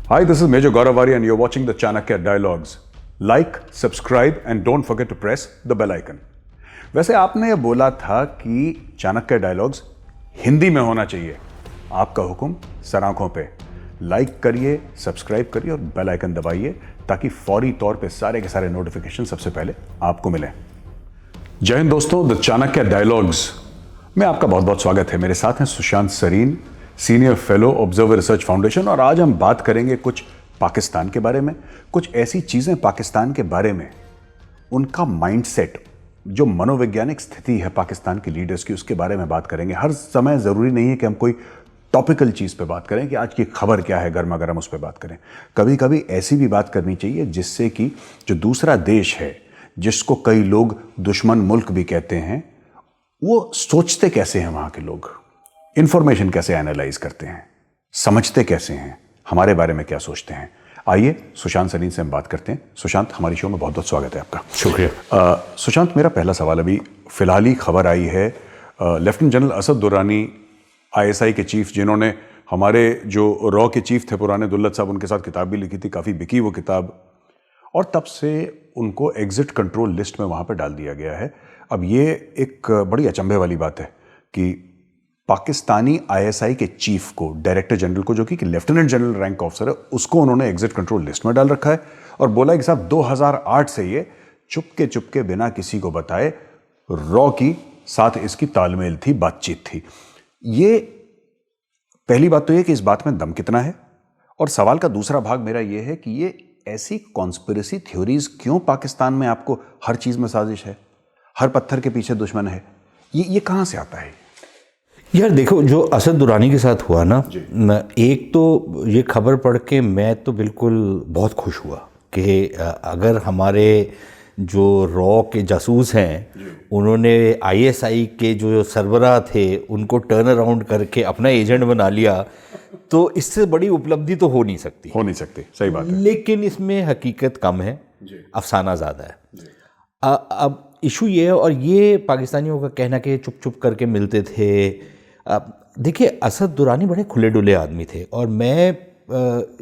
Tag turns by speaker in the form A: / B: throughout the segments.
A: Hi, this is Major Gauravari and you're watching the Chanakya Dialogues. Like, subscribe and don't forget to press the bell icon. वैसे आपने ये बोला था कि Chanakya dialogues Hindi में होना चाहिए। आपका हुक्म सर आंखों पे। लाइक करिए, सब्सक्राइब करिए और बेल आइकन दबाइए ताकि फौरी तौर पे सारे के सारे नोटिफिकेशन सबसे पहले आपको मिले। जय हिंद दोस्तों, द चाणक्य डायलॉग्स में आपका बहुत बहुत स्वागत है। मेरे साथ हैं Sushant Sarin, senior fellow observer research foundation, और आज हम बात करेंगे कुछ पाकिस्तान के बारे में, कुछ ऐसी चीजें पाकिस्तान के बारे में, उनका माइंडसेट, जो मनोवैज्ञानिक स्थिति है पाकिस्तान के लीडर्स की, उसके बारे में बात करेंगे। हर समय जरूरी नहीं है कि हम कोई टॉपिकल चीज पे बात करें कि आज की खबर क्या है गर्मा गर्म उस पर बात करें। कभी कभी ऐसी भी बात करनी चाहिए जिससे कि जो दूसरा देश है, जिसको कई लोग दुश्मन मुल्क भी कहते हैं, वो सोचते कैसे हैं, वहां के लोग इंफॉर्मेशन कैसे एनालाइज करते हैं, समझते कैसे हैं, हमारे बारे में क्या सोचते हैं। आइए सुशांत सरीन से हम बात करते हैं। सुशांत, हमारी शो में बहुत बहुत स्वागत है आपका।
B: शुक्रिया।
A: सुशांत, मेरा पहला सवाल, अभी फिलहाल ही खबर आई है lieutenant general Asad Durrani, ISI के चीफ, जिन्होंने हमारे जो रॉ के चीफ थे पुराने, दुल्लत साहब, उनके साथ किताब भी लिखी थी, काफ़ी बिकी वो किताब, और तब से उनको एग्जिट कंट्रोल लिस्ट में वहाँ पर डाल दिया गया है। अब ये एक बड़ी अचंभे वाली बात है कि पाकिस्तानी आईएसआई के चीफ को, डायरेक्टर जनरल को, जो कि लेफ्टिनेंट जनरल रैंक ऑफिसर है, उसको उन्होंने एग्जिट कंट्रोल लिस्ट में डाल रखा है और बोला है कि साहब 2008 से ये चुपके बिना किसी को बताए रॉ की साथ इसकी तालमेल थी, बातचीत थी। ये पहली बात तो ये कि इस बात में दम कितना है, और सवाल का दूसरा भाग मेरा ये है कि ये ऐसी कॉन्स्पिरेसी थ्योरीज क्यों पाकिस्तान में, आपको हर चीज में साजिश है, हर पत्थर के पीछे दुश्मन है, ये कहां से आता है?
B: यार देखो, जो असद दुरानी के साथ हुआ ना, एक तो ये खबर पढ़ के मैं तो बिल्कुल बहुत खुश हुआ कि अगर हमारे जो रॉ के जासूस हैं उन्होंने आईएसआई के जो सरबराह थे उनको टर्न अराउंड करके अपना एजेंट बना लिया, तो इससे बड़ी उपलब्धि तो हो नहीं सकती।
A: सही बात है।
B: लेकिन इसमें हकीकत कम है, अफसाना ज़्यादा है। अब इशू ये है, और ये पाकिस्तानियों का कहना कि चुप चुप करके मिलते थे। देखिए, असद दुरानी बड़े खुले डुले आदमी थे, और मैं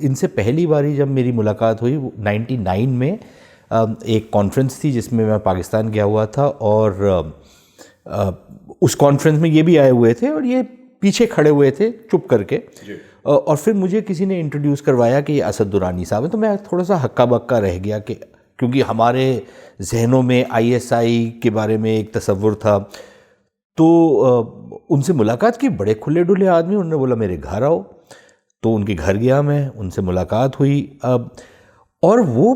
B: इनसे पहली बारी जब मेरी मुलाकात हुई 99 में, एक कॉन्फ्रेंस थी जिसमें मैं पाकिस्तान गया हुआ था, और उस कॉन्फ्रेंस में ये भी आए हुए थे और ये पीछे खड़े हुए थे चुप करके, और फिर मुझे किसी ने इंट्रोड्यूस करवाया कि ये असद दुरानी साहब है। तो मैं थोड़ा सा हक्का बक्का रह गया कि क्योंकि हमारे जहनों में आईएसआई के बारे में एक तसव्वुर था। तो उनसे मुलाकात की, बड़े खुले डुले आदमी, उन्होंने बोला मेरे घर आओ, तो उनके घर गया मैं, उनसे मुलाकात हुई। और वो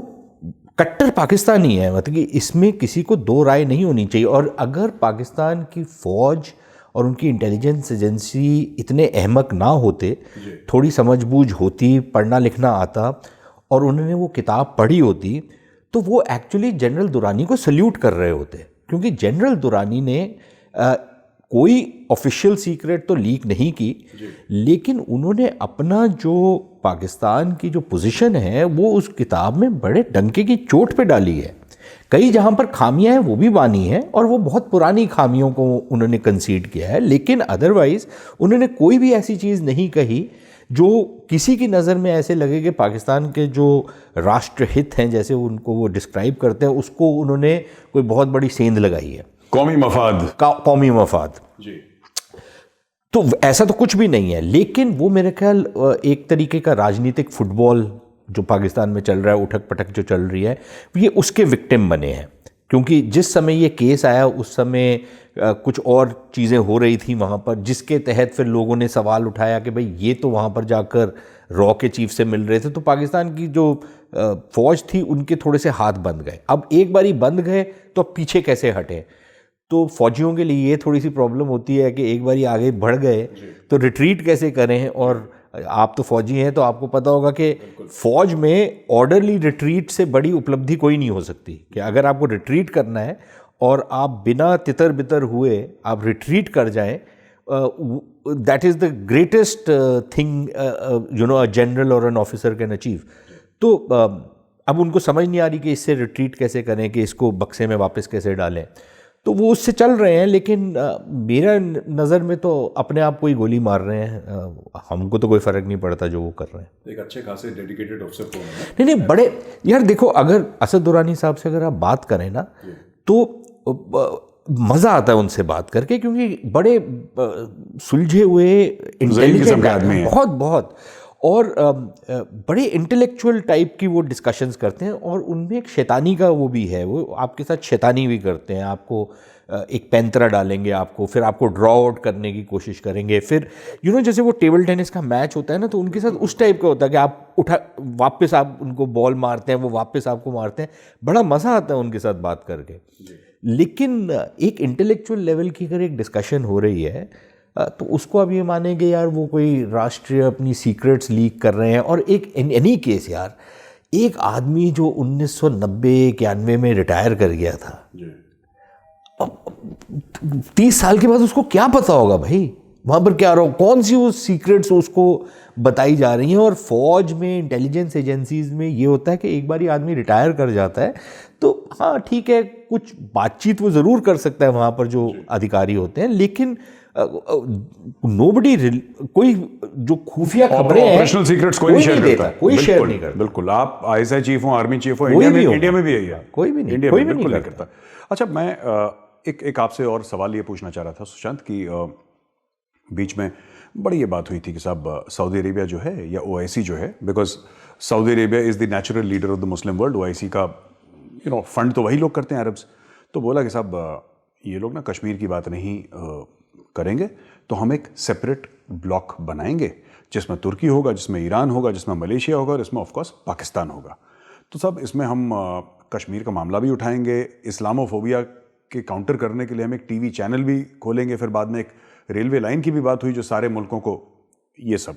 B: कट्टर पाकिस्तानी है, मतलब कि इसमें किसी को दो राय नहीं होनी चाहिए। और अगर पाकिस्तान की फ़ौज और उनकी इंटेलिजेंस एजेंसी इतने अहमक ना होते, थोड़ी समझबूझ होती, पढ़ना लिखना आता, और उन्होंने वो किताब पढ़ी होती, तो वो एक्चुअली जनरल दुरानी को सल्यूट कर रहे होते। क्योंकि जनरल दुरानी ने कोई ऑफिशियल सीक्रेट तो लीक नहीं की, लेकिन उन्होंने अपना जो पाकिस्तान की जो पोजीशन है वो उस किताब में बड़े डंके की चोट पे डाली है। कई जहाँ पर खामियां हैं वो भी बानी हैं, और वो बहुत पुरानी खामियों को उन्होंने कंसीड किया है, लेकिन अदरवाइज उन्होंने कोई भी ऐसी चीज़ नहीं कही जो किसी की नज़र में ऐसे लगे कि पाकिस्तान के जो राष्ट्रहित हैं, जैसे उनको वो डिस्क्राइब करते हैं, उसको उन्होंने कोई बहुत बड़ी सेंध लगाई है, कौमी मफाद जी। तो ऐसा तो कुछ भी नहीं है। लेकिन वो मेरे ख्याल एक तरीके का राजनीतिक फुटबॉल जो पाकिस्तान में चल रहा है, उठक पटक जो चल रही है, ये उसके विक्टिम बने हैं। क्योंकि जिस समय ये केस आया उस समय कुछ और चीज़ें हो रही थी वहाँ पर, जिसके तहत फिर लोगों ने सवाल उठाया कि भाई ये तो वहाँ पर जाकर रॉ के चीफ से मिल रहे थे, तो पाकिस्तान की जो फौज थी उनके थोड़े से हाथ बंद गए। अब एक बारी बंद गए तो पीछे कैसे हटे? तो फौजियों के लिए ये थोड़ी सी प्रॉब्लम होती है कि एक बारी आगे बढ़ गए तो रिट्रीट कैसे करें। और आप तो फौजी हैं तो आपको पता होगा कि फौज में ऑर्डरली रिट्रीट से बड़ी उपलब्धि कोई नहीं हो सकती, कि अगर आपको रिट्रीट करना है और आप बिना तितर बितर हुए आप रिट्रीट कर जाएं, that is the greatest thing a general और एन ऑफिसर कैन अचीव। तो अब उनको समझ नहीं आ रही कि इससे रिट्रीट कैसे करें, कि इसको बक्से में वापस कैसे डालें। तो वो उससे चल रहे हैं, लेकिन मेरा नज़र में तो अपने आप को ही गोली मार रहे हैं। हमको तो कोई फ़र्क नहीं पड़ता जो वो कर रहे हैं।
A: एक अच्छे खासे डेडिकेटेड अफसर को
B: नहीं बड़े यार, देखो अगर असद दुरानी साहब से अगर आप बात करें ना तो मज़ा आता है उनसे बात करके, क्योंकि बड़े सुलझे हुए इंटेलिजेंट आदमी हैं, बहुत और बड़े इंटेलेक्चुअल टाइप की वो डिस्कशंस करते हैं, और उनमें एक शैतानी का वो भी है, वो आपके साथ शैतानी भी करते हैं। आपको एक पैंतरा डालेंगे आपको, फिर आपको ड्रॉ आउट करने की कोशिश करेंगे, फिर जैसे वो टेबल टेनिस का मैच होता है ना, तो उनके साथ उस टाइप का होता है कि आप वापस आप उनको बॉल मारते हैं, वो वापस आपको मारते हैं। बड़ा मज़ा आता है उनके साथ बात करके। लेकिन एक इंटेलेक्चुअल लेवल की अगर एक डिस्कशन हो रही है तो उसको अब ये मानेंगे यार वो कोई राष्ट्रीय अपनी सीक्रेट्स लीक कर रहे हैं। और एक इन एनी केस यार, एक आदमी जो 1990-91 में रिटायर कर गया था, 30 साल के बाद उसको क्या पता होगा भाई वहाँ पर क्या रहा, कौन सी वो सीक्रेट्स उसको बताई जा रही हैं। और फौज में, इंटेलिजेंस एजेंसीज में ये होता है कि एक बार ही आदमी रिटायर कर जाता है तो हाँ ठीक है, कुछ बातचीत वो ज़रूर कर सकता है वहाँ पर जो अधिकारी होते हैं, लेकिन नोबडी कोई जो खुफिया खबरें हैं,
A: ऑपरेशनल सीक्रेट्स कोई नहीं शेयर करता,
B: कोई शेयर नहीं करता।
A: बिल्कुल, आप आईएसआई चीफ हो, आर्मी चीफ हो, इंडिया में भी यही है,
B: कोई भी नहीं,
A: इंडिया
B: कोई
A: में
B: भी
A: बिल्कुल
B: नहीं
A: नहीं करता। अच्छा, मैं एक आपसे और सवाल ये पूछना चाह रहा था सुशांत कि बीच में बड़ी ये बात हुई थी कि साहब सऊदी अरेबिया जो है या ओआईसी जो है, because Saudi Arabia is the natural leader of the Muslim world, OIC का फंड तो वही लोग करते हैं, अरब्स। तो बोला कि साहब ये लोग ना कश्मीर की बात नहीं करेंगे, तो हम एक सेपरेट ब्लॉक बनाएंगे जिसमें तुर्की होगा, जिसमें ईरान होगा, जिसमें मलेशिया होगा और इसमें ऑफकोर्स पाकिस्तान होगा। तो साहब इसमें हम कश्मीर का मामला भी उठाएंगे, इस्लामोफोबिया के काउंटर करने के लिए हम एक टीवी चैनल भी खोलेंगे, फिर बाद में एक रेलवे लाइन की भी बात हुई जो सारे मुल्कों को, ये सब।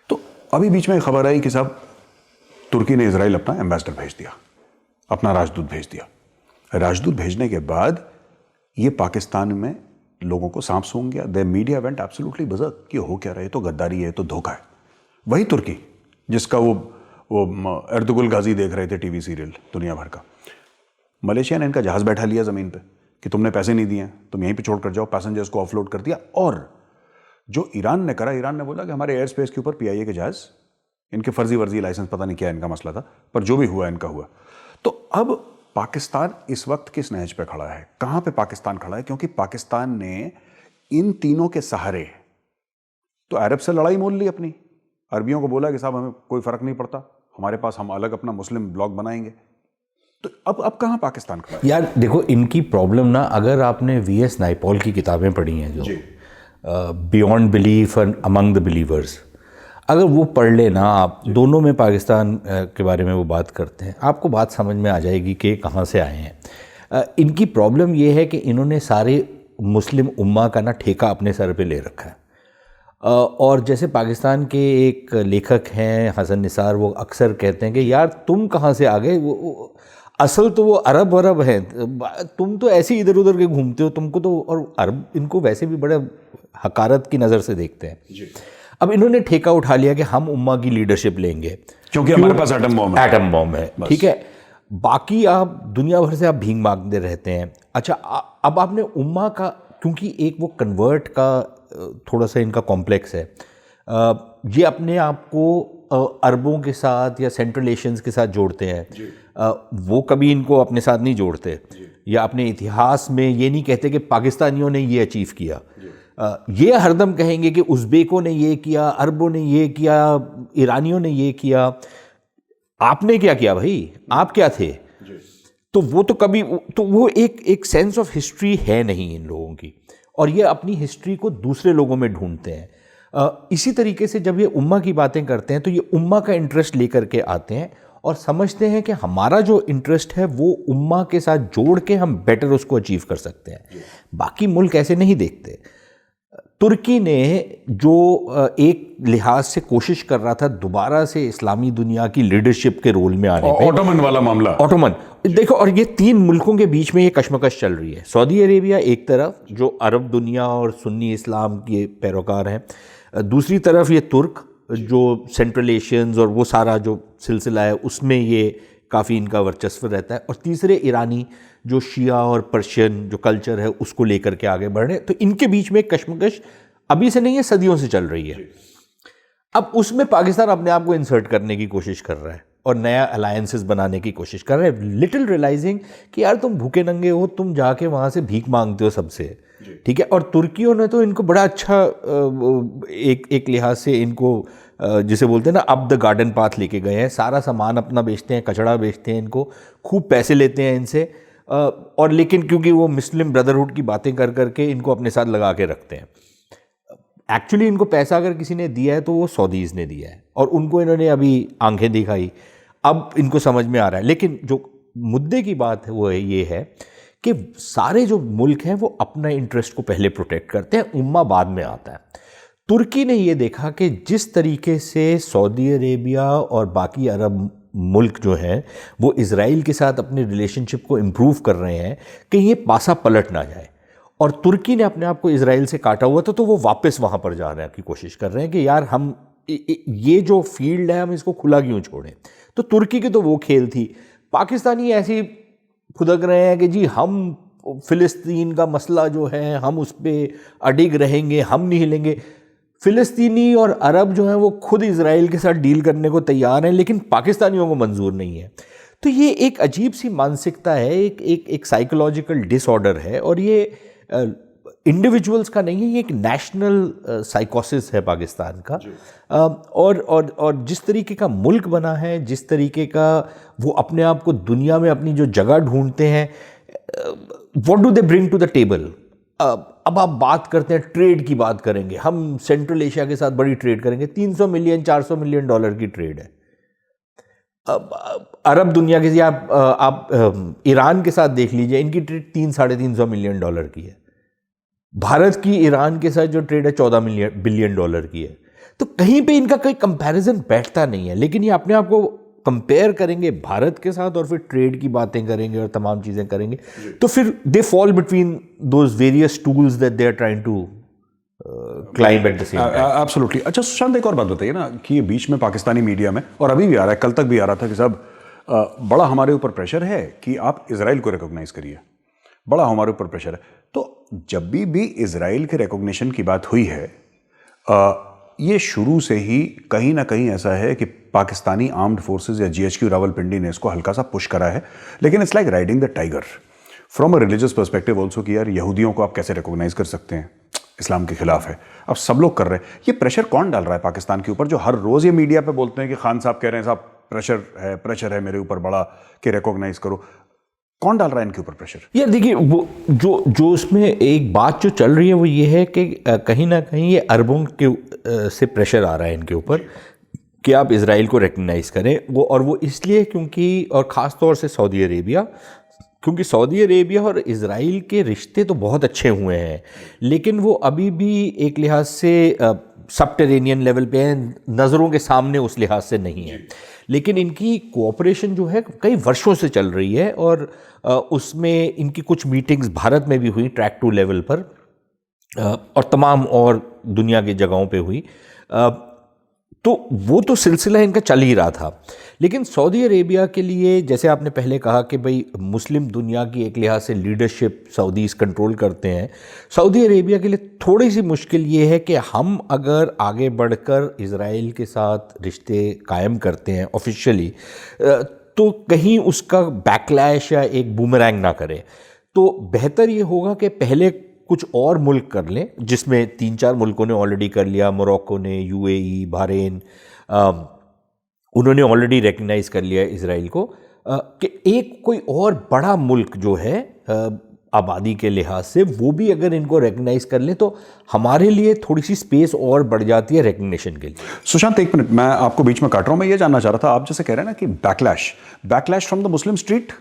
A: तो अभी बीच में खबर आई कि साहब तुर्की ने इजराइल अपना एम्बेसडर भेज दिया, अपना राजदूत भेज दिया। राजदूत भेजने के बाद ये पाकिस्तान में लोगों को सांप सूंघ गया। द मीडिया वेंट एब्सोल्युटली बज़र्क कि हो क्या रहा है, तो गद्दारी है, तो धोखा है। वही तुर्की जिसका वो अर्तुगरुल गाजी देख रहे थे टीवी सीरियल दुनिया भर का। मलेशिया ने इनका जहाज बैठा लिया ज़मीन पे कि तुमने पैसे नहीं दिए, तुम यहीं पे छोड़ कर जाओ, पैसेंजर्स को ऑफलोड कर दिया। और जो ईरान ने करा, ईरान ने बोला कि हमारे एयर स्पेस के ऊपर पीआईए के जहाज, इनके फर्जी वर्जी लाइसेंस, पता नहीं क्या इनका मसला था, पर जो भी हुआ इनका हुआ। तो अब पाकिस्तान इस वक्त किस नहज पे खड़ा है, कहां पे पाकिस्तान खड़ा है? क्योंकि पाकिस्तान ने इन तीनों के सहारे तो अरब से लड़ाई मोल ली अपनी, अरबियों को बोला कि साहब हमें कोई फर्क नहीं पड़ता, हमारे पास, हम अलग अपना मुस्लिम ब्लॉक बनाएंगे। तो अब कहां पाकिस्तान खड़ा है?
B: यार देखो, इनकी प्रॉब्लम ना, अगर आपने वीएस नाइपॉल की किताबें पढ़ी हैं जो beyond belief and among the believers, अगर वो पढ़ लेना आप, दोनों में पाकिस्तान के बारे में वो बात करते हैं, आपको बात समझ में आ जाएगी कि कहाँ से आए हैं। इनकी प्रॉब्लम ये है कि इन्होंने सारे मुस्लिम उम्मा का ना ठेका अपने सर पे ले रखा है। और जैसे पाकिस्तान के एक लेखक हैं हसन निसार, वो अक्सर कहते हैं कि यार तुम कहाँ से आ गए, वो असल तो वो अरब हैं, तुम तो ऐसे इधर उधर के घूमते हो, तुमको तो, और अरब इनको वैसे भी बड़े हकारत की नज़र से देखते हैं जी। अब इन्होंने ठेका उठा लिया कि हम उम्मा की लीडरशिप लेंगे
A: क्योंकि हमारे पास एटम बॉम्ब है,
B: ठीक है। बाकी आप दुनिया भर से आप भीख मांगते रहते हैं। अच्छा, अब आपने उम्मा का, क्योंकि एक वो कन्वर्ट का थोड़ा सा इनका कॉम्प्लेक्स है, ये अपने आप को अरबों के साथ या सेंट्रल एशियंस के साथ जोड़ते हैं, वो कभी इनको अपने साथ नहीं जोड़ते, या अपने इतिहास में ये नहीं कहते कि पाकिस्तानियों ने ये अचीव किया। ये हरदम कहेंगे कि उज़्बेकों ने ये किया, अरबों ने ये किया, ईरानियों ने ये किया। आपने क्या किया भाई, आप क्या थे? तो वो तो कभी, तो वो एक सेंस ऑफ हिस्ट्री है नहीं इन लोगों की, और ये अपनी हिस्ट्री को दूसरे लोगों में ढूंढते हैं। इसी तरीके से जब ये उम्मा की बातें करते हैं तो ये उम्मा का इंटरेस्ट लेकर के आते हैं और समझते हैं कि हमारा जो इंटरेस्ट है वो उम्मा के साथ जोड़ के हम बेटर उसको अचीव कर सकते हैं। बाकी मुल्क ऐसे नहीं देखते। तुर्की ने जो एक लिहाज से कोशिश कर रहा था दोबारा से इस्लामी दुनिया की लीडरशिप के रोल में आने पे,
A: ऑटोमन वाला मामला,
B: ऑटोमन देखो, और ये तीन मुल्कों के बीच में ये कशमकश चल रही है। सऊदी अरेबिया एक तरफ जो अरब दुनिया और सुन्नी इस्लाम के पैरोकार हैं, दूसरी तरफ ये तुर्क जो सेंट्रल एशियंस और वो सारा जो सिलसिला है उसमें ये काफ़ी इनका वर्चस्व रहता है, और तीसरे ईरानी जो शिया और पर्शियन जो कल्चर है उसको लेकर के आगे बढ़ रहे हैं। तो इनके बीच में एक कश्मकश अभी से नहीं है, सदियों से चल रही है। अब उसमें पाकिस्तान अपने आप को इंसर्ट करने की कोशिश कर रहा है और नया अलायंसेस बनाने की कोशिश कर रहे हैं, लिटिल रियलाइजिंग कि यार तुम भूखे नंगे हो, तुम जाके वहाँ से भीख मांगते हो सबसे, ठीक है। और तुर्कियों ने तो इनको बड़ा अच्छा एक लिहाज से इनको जिसे बोलते हैं ना अप द गार्डन पाथ लेके गए हैं। सारा सामान अपना बेचते हैं, कचड़ा बेचते हैं, इनको खूब पैसे लेते हैं इनसे, और लेकिन क्योंकि वो मुस्लिम ब्रदरहुड की बातें कर करके इनको अपने साथ लगा के रखते हैं। एक्चुअली इनको पैसा अगर किसी ने दिया है तो वो सऊदीज़ ने दिया है, और उनको इन्होंने अभी आंखें दिखाई, अब इनको समझ में आ रहा है। लेकिन जो मुद्दे की बात है वो ये है कि सारे जो मुल्क हैं वो अपना इंटरेस्ट को पहले प्रोटेक्ट करते हैं, उम्मा बाद में आता है। तुर्की ने ये देखा कि जिस तरीके से सऊदी अरेबिया और बाकी अरब मुल्क जो हैं वो इज़राइल के साथ अपनी रिलेशनशिप को इम्प्रूव कर रहे हैं, कहीं ये पासा पलट ना जाए। और तुर्की ने अपने आप को इज़राइल से काटा हुआ था, तो वो वापस वहाँ पर जाने की कोशिश कर रहे हैं कि यार हम ये जो फील्ड है हम इसको खुला क्यों छोड़ें। तो तुर्की की तो वो खेल थी। पाकिस्तानी ऐसी फुदक रहे हैं कि जी हम फ़िलिस्तीन का मसला जो है हम उस पर अडिग रहेंगे, हम नहीं हिलेंगे। फ़िलिस्तीनी और अरब जो हैं वो खुद इज़राइल के साथ डील करने को तैयार हैं, लेकिन पाकिस्तानियों को मंजूर नहीं है। तो ये एक अजीब सी मानसिकता है, एक साइकोलॉजिकल डिसऑर्डर है, और ये इंडिविजुअल्स का नहीं है, ये एक नेशनल साइकोसिस है पाकिस्तान का। और जिस तरीके का मुल्क बना है, जिस तरीके का वो अपने आप को दुनिया में अपनी जो जगह ढूंढते हैं, what do they bring to the table. अब आप बात करते हैं, ट्रेड की बात करेंगे, हम सेंट्रल एशिया के साथ बड़ी ट्रेड करेंगे, 300 मिलियन 400 मिलियन डॉलर की ट्रेड है। अरब दुनिया के आप ईरान के साथ देख लीजिए, इनकी ट्रेड 300-350 मिलियन डॉलर की है। भारत की ईरान के साथ जो ट्रेड है 14 बिलियन डॉलर की है। तो कहीं पे इनका कोई कंपैरिजन बैठता नहीं है, लेकिन ये अपने आप को कंपेयर करेंगे भारत के साथ और फिर ट्रेड की बातें करेंगे और तमाम चीज़ें करेंगे, तो फिर they fall between those various tools that they are trying to climb at the same time.
A: Absolutely. अच्छा सुशांत, एक और बात बताइए ना कि ये बीच में पाकिस्तानी मीडिया में, और अभी भी आ रहा है, कल तक भी आ रहा था कि साहब बड़ा हमारे ऊपर प्रेशर है कि आप इजराइल को रिकॉग्नाइज करिए, बड़ा हमारे ऊपर प्रेशर है। तो जब भी इजराइल के रिकॉग्निशन की बात हुई है, ये शुरू से ही कहीं ना कहीं ऐसा है कि पाकिस्तानी आर्म्ड फोर्सेस या जीएचक्यू रावलपिंडी ने इसको हल्का सा पुश करा है, लेकिन it's like riding the tiger from a religious perspective also कि यार यहूदियों को आप कैसे रिकॉग्नाइज कर सकते हैं, इस्लाम के खिलाफ है। अब सब लोग कर रहे हैं। ये प्रेशर कौन डाल रहा है पाकिस्तान के ऊपर, जो हर रोज ये मीडिया पे बोलते हैं कि खान साहब कह रहे हैं साहब प्रेशर है मेरे ऊपर बड़ा कि रिकॉग्नाइज करो। कौन डाल रहा है इनके ऊपर प्रेशर?
B: यार देखिए, वो जो उसमें एक बात जो चल रही है वो ये है कि कहीं ना कहीं ये अरबों के से प्रेशर आ रहा है इनके ऊपर कि आप इजराइल को रिकग्नाइज करें। वो इसलिए क्योंकि, और ख़ास तौर से सऊदी अरेबिया, क्योंकि सऊदी अरेबिया और इजराइल के रिश्ते तो बहुत अच्छे हुए हैं, लेकिन वो अभी भी एक लिहाज से सबटेरेनियन लेवल पे हैं, नज़रों के सामने उस लिहाज से नहीं है। लेकिन इनकी कोऑपरेशन जो है कई वर्षों से चल रही है, और उसमें इनकी कुछ मीटिंग्स भारत में भी हुई ट्रैक 2 लेवल पर, और तमाम और दुनिया की जगहों पे हुई। तो वो तो सिलसिला इनका चल ही रहा था। लेकिन सऊदी अरेबिया के लिए, जैसे आपने पहले कहा कि भाई मुस्लिम दुनिया की एक लिहाज से लीडरशिप सऊदीज़ कंट्रोल करते हैं, सऊदी अरेबिया के लिए थोड़ी सी मुश्किल ये है कि हम अगर आगे बढ़कर इज़राइल के साथ रिश्ते कायम करते हैं ऑफिशियली, तो कहीं उसका बैकलैश या एक बूमरैंग ना करे। तो बेहतर ये होगा कि पहले कुछ और मुल्क कर लें, जिसमें 3-4 मुल्कों ने ऑलरेडी कर लिया, मोरक्को ने, यूएई, बहरीन, उन्होंने ऑलरेडी रिकग्नाइज कर लिया इजराइल को, कि एक कोई और बड़ा मुल्क जो है आबादी के लिहाज से, वो भी अगर इनको रिकग्नाइज कर ले तो हमारे लिए थोड़ी सी स्पेस और बढ़ जाती है रिकग्निशन के लिए।
A: सुशांत, एक मिनट, मैं आपको बीच में काट रहा हूं। मैं ये जानना चाह रहा था, आप जैसे कह रहे हैं ना कि backlash from the Muslim street,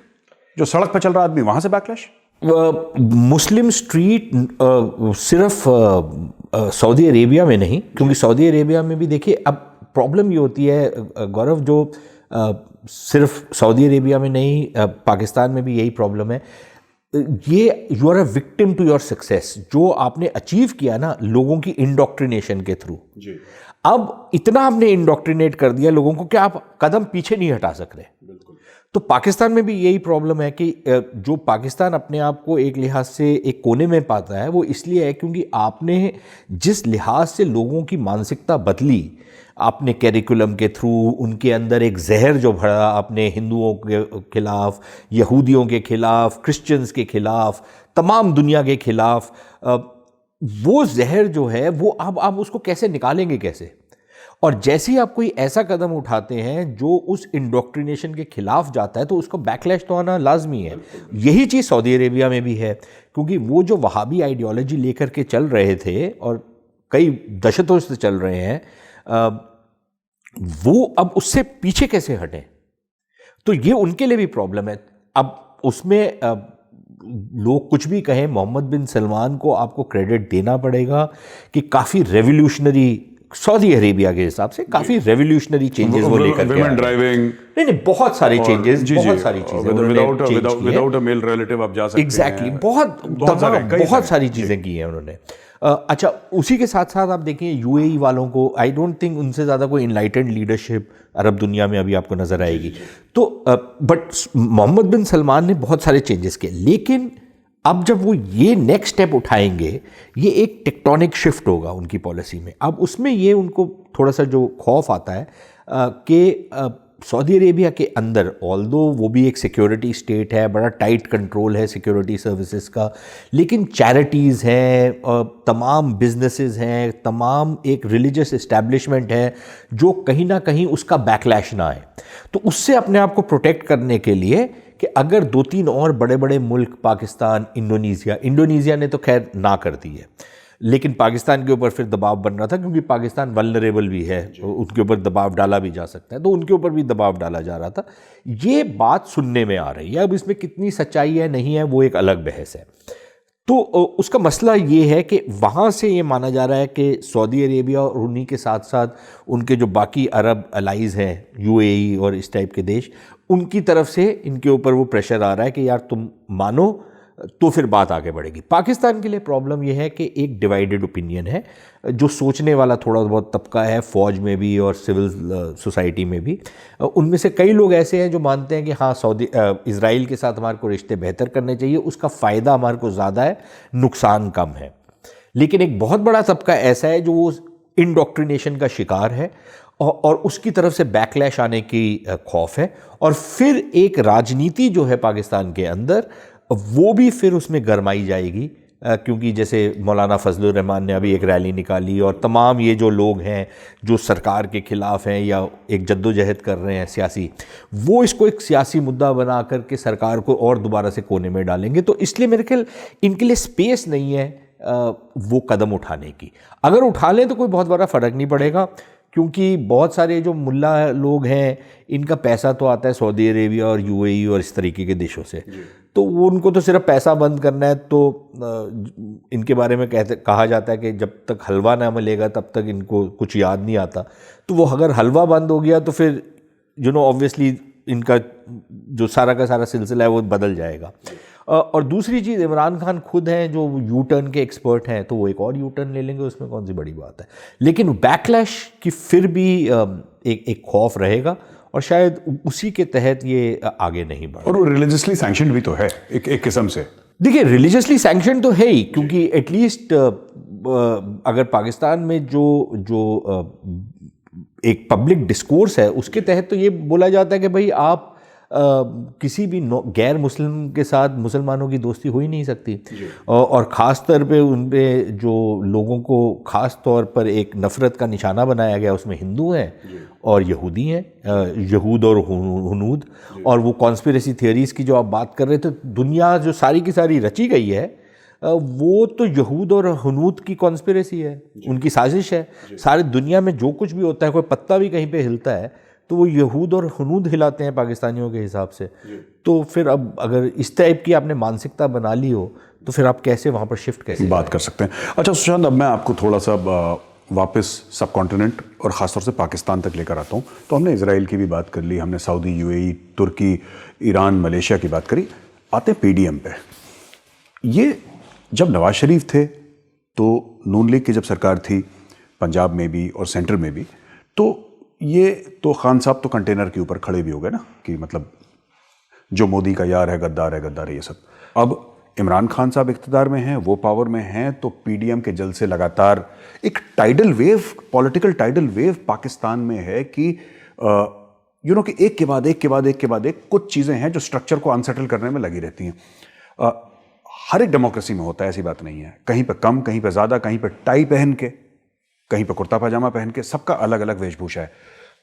A: जो सड़क पर चल रहा आदमी, वहां से बैकलैश?
B: मुस्लिम स्ट्रीट सिर्फ सऊदी अरेबिया में नहीं, क्योंकि सऊदी अरेबिया में भी देखिए, अब प्रॉब्लम ये होती है गौरव, जो सिर्फ सऊदी अरेबिया में नहीं, पाकिस्तान में भी यही प्रॉब्लम है। ये you are a victim to your success. जो आपने अचीव किया ना लोगों की इंडोक्ट्रिनेशन के थ्रू, अब इतना आपने इंडोक्ट्रिनेट कर दिया लोगों को कि आप कदम पीछे नहीं हटा सक रहे। तो पाकिस्तान में भी यही प्रॉब्लम है कि जो पाकिस्तान अपने आप को एक लिहाज से एक कोने में पाता है वो इसलिए है क्योंकि आपने जिस लिहाज से लोगों की मानसिकता बदली, आपने कैरिकुलम के थ्रू उनके अंदर एक जहर जो भरा आपने हिंदुओं के खिलाफ, यहूदियों के खिलाफ, क्रिश्चियंस के खिलाफ, तमाम दुनिया के खिलाफ, वो जहर जो है वो आप उसको कैसे निकालेंगे कैसे? और जैसे ही आप कोई ऐसा कदम उठाते हैं जो उस इंडोक्ट्रिनेशन के खिलाफ जाता है तो उसको बैकलैश तो आना लाजमी है। यही चीज़ सऊदी अरेबिया में भी है, क्योंकि वो जो वहाबी आइडियोलॉजी लेकर के चल रहे थे और कई दशकों से चल रहे हैं, वो अब उससे पीछे कैसे हटें, तो ये उनके लिए भी प्रॉब्लम है। अब उसमें लोग कुछ भी कहें, मोहम्मद बिन सलमान को आपको क्रेडिट देना पड़ेगा कि काफ़ी रेवोल्यूशनरी, सऊदी अरेबिया के हिसाब से काफ़ी रेवोल्यूशनरी चेंजेस वो लेकर के आए।
A: ड्राइविंग,
B: नहीं बहुत सारे चेंजेस, बहुत सारी चीज़ें
A: विदाउट अ मेल रिलेटिव आप जा सकते हैं।
B: एग्जैक्टली, बहुत सारी चीज़ें की हैं उन्होंने। अच्छा, उसी के साथ साथ आप देखें यूएई वालों को, आई डोंट थिंक उनसे ज़्यादा कोई इनलाइटेंड लीडरशिप अरब दुनिया में अभी आपको नज़र आएगी। तो बट मोहम्मद बिन सलमान ने बहुत सारे चेंजेस किए, लेकिन अब जब वो ये नेक्स्ट स्टेप उठाएंगे, ये एक टेक्टोनिक शिफ्ट होगा उनकी पॉलिसी में। अब उसमें ये उनको थोड़ा सा जो खौफ आता है कि सऊदी अरेबिया के अंदर, ऑल्दो वो भी एक सिक्योरिटी स्टेट है, बड़ा टाइट कंट्रोल है सिक्योरिटी सर्विसेज का, लेकिन चैरिटीज़ हैं, तमाम बिजनेसेस हैं, तमाम एक रिलीजियस इस्टेब्लिशमेंट है जो कहीं ना कहीं उसका बैकलैश ना आए। तो उससे अपने आप को प्रोटेक्ट करने के लिए कि अगर 2-3 और बड़े बड़े मुल्क, पाकिस्तान, इंडोनेशिया ने तो खैर ना कर दी है, लेकिन पाकिस्तान के ऊपर फिर दबाव बन रहा था क्योंकि पाकिस्तान वल्नरेबल भी है, उनके ऊपर दबाव डाला भी जा सकता है, तो उनके ऊपर भी दबाव डाला जा रहा था। ये बात सुनने में आ रही है, अब इसमें कितनी सच्चाई है नहीं है वो एक अलग बहस है। तो उसका मसला ये है कि वहाँ से ये माना जा रहा है कि सऊदी अरेबिया और उन्हीं के साथ साथ उनके जो बाकी अरब अलाइज़ हैं, यूएई और इस टाइप के देश, उनकी तरफ से इनके ऊपर वो प्रेशर आ रहा है कि यार तुम मानो तो फिर बात आगे बढ़ेगी। पाकिस्तान के लिए प्रॉब्लम यह है कि एक डिवाइडेड ओपिनियन है, जो सोचने वाला थोड़ा बहुत तबका है फ़ौज में भी और सिविल सोसाइटी में भी। उनमें से कई लोग ऐसे हैं जो मानते हैं कि हाँ, इज़राइल के साथ हमारे को रिश्ते बेहतर करने चाहिए, उसका फ़ायदा हमारे को ज़्यादा है, नुकसान कम है। लेकिन एक बहुत बड़ा तबका ऐसा है जो वो इंडोक्ट्रिनेशन का शिकार है और उसकी तरफ से बैकलैश आने की खौफ है। और फिर एक राजनीति जो है पाकिस्तान के अंदर, वो भी फिर उसमें गरमाई जाएगी, क्योंकि जैसे मौलाना फजलुर रहमान ने अभी एक रैली निकाली और तमाम ये जो लोग हैं जो सरकार के ख़िलाफ़ हैं या एक जद्दोजहद कर रहे हैं सियासी, वो इसको एक सियासी मुद्दा बना करके सरकार को और दोबारा से कोने में डालेंगे। तो इसलिए मेरे ख्याल इनके लिए स्पेस नहीं है वो कदम उठाने की। अगर उठा लें तो कोई बहुत बड़ा फ़र्क नहीं पड़ेगा, क्योंकि बहुत सारे जो मुल्ला लोग हैं इनका पैसा तो आता है सऊदी अरेबिया और यूएई और इस तरीके के देशों से, तो वो उनको तो सिर्फ पैसा बंद करना है। तो इनके बारे में कहा जाता है कि जब तक हलवा ना मिलेगा तब तक इनको कुछ याद नहीं आता। तो वो अगर हलवा बंद हो गया तो फिर ऑब्वियसली इनका जो सारा का सारा सिलसिला है वो बदल जाएगा। और दूसरी चीज़, इमरान खान खुद हैं जो यू टर्न के एक्सपर्ट हैं, तो वो एक और यू टर्न ले लेंगे, उसमें कौन सी बड़ी बात है। लेकिन बैकलैश की फिर भी एक खौफ रहेगा और शायद उसी के तहत ये आगे नहीं बढ़े।
A: और रिलीजियसली सैंक्शन भी तो है एक किस्म से।
B: देखिए, रिलीजियसली सैंक्शन तो है ही, क्योंकि एटलीस्ट अगर पाकिस्तान में जो एक पब्लिक डिस्कोर्स है उसके तहत तो ये बोला जाता है कि भाई आप किसी भी गैर मुस्लिम के साथ मुसलमानों की दोस्ती हो ही नहीं सकती। और ख़ास तौर पे उन पे जो लोगों को ख़ास तौर पर एक नफ़रत का निशाना बनाया गया, उसमें हिंदू हैं और यहूदी हैं, यहूद और हुनूद। और वो कॉन्स्पिरेसी थियरीज़ की जो आप बात कर रहे थे, दुनिया जो सारी की सारी रची गई है वो तो यहूद और हुनूद की कॉन्स्पिरेसी है, उनकी साजिश है। सारी दुनिया में जो कुछ भी होता है, कोई पत्ता भी कहीं पे हिलता है तो वो यहूद और हुनूद हिलाते हैं पाकिस्तानियों के हिसाब से। तो फिर अब अगर इस टाइप की आपने मानसिकता बना ली हो तो फिर आप कैसे वहाँ पर शिफ्ट कैसे
A: बात कर सकते हैं। अच्छा सुशांत, अब मैं आपको थोड़ा सा वापस सब कॉन्टिनेंट और ख़ासतौर से पाकिस्तान तक लेकर आता हूँ। तो हमने इजराइल की भी बात कर ली, हमने सऊदी, यूएई, तुर्की, ईरान, मलेशिया की बात करी। आते पीडीएम पे, ये जब नवाज शरीफ थे तो नून लीग की जब सरकार थी पंजाब में भी और सेंटर में भी, तो ये तो खान साहब तो कंटेनर के ऊपर खड़े भी हो गए ना, कि मतलब जो मोदी का यार है, गद्दार है, गद्दार है, ये सब। अब इमरान खान साहब इख्तिदार में हैं, वो पावर में हैं, तो पीडीएम के जल से लगातार एक tidal wave, political tidal wave Pakistan में है कि कि एक के बाद एक के बाद एक के बाद एक कुछ चीज़ें हैं जो स्ट्रक्चर को अनसेटल करने में लगी रहती हैं। हर एक डेमोक्रेसी में होता है, ऐसी बात नहीं है। कहीं पे कम, कहीं पे ज़्यादा, कहीं पे टाई पहन के, कहीं पे कुर्ता पजामा पहन के, सबका अलग अलग वेशभूषा है।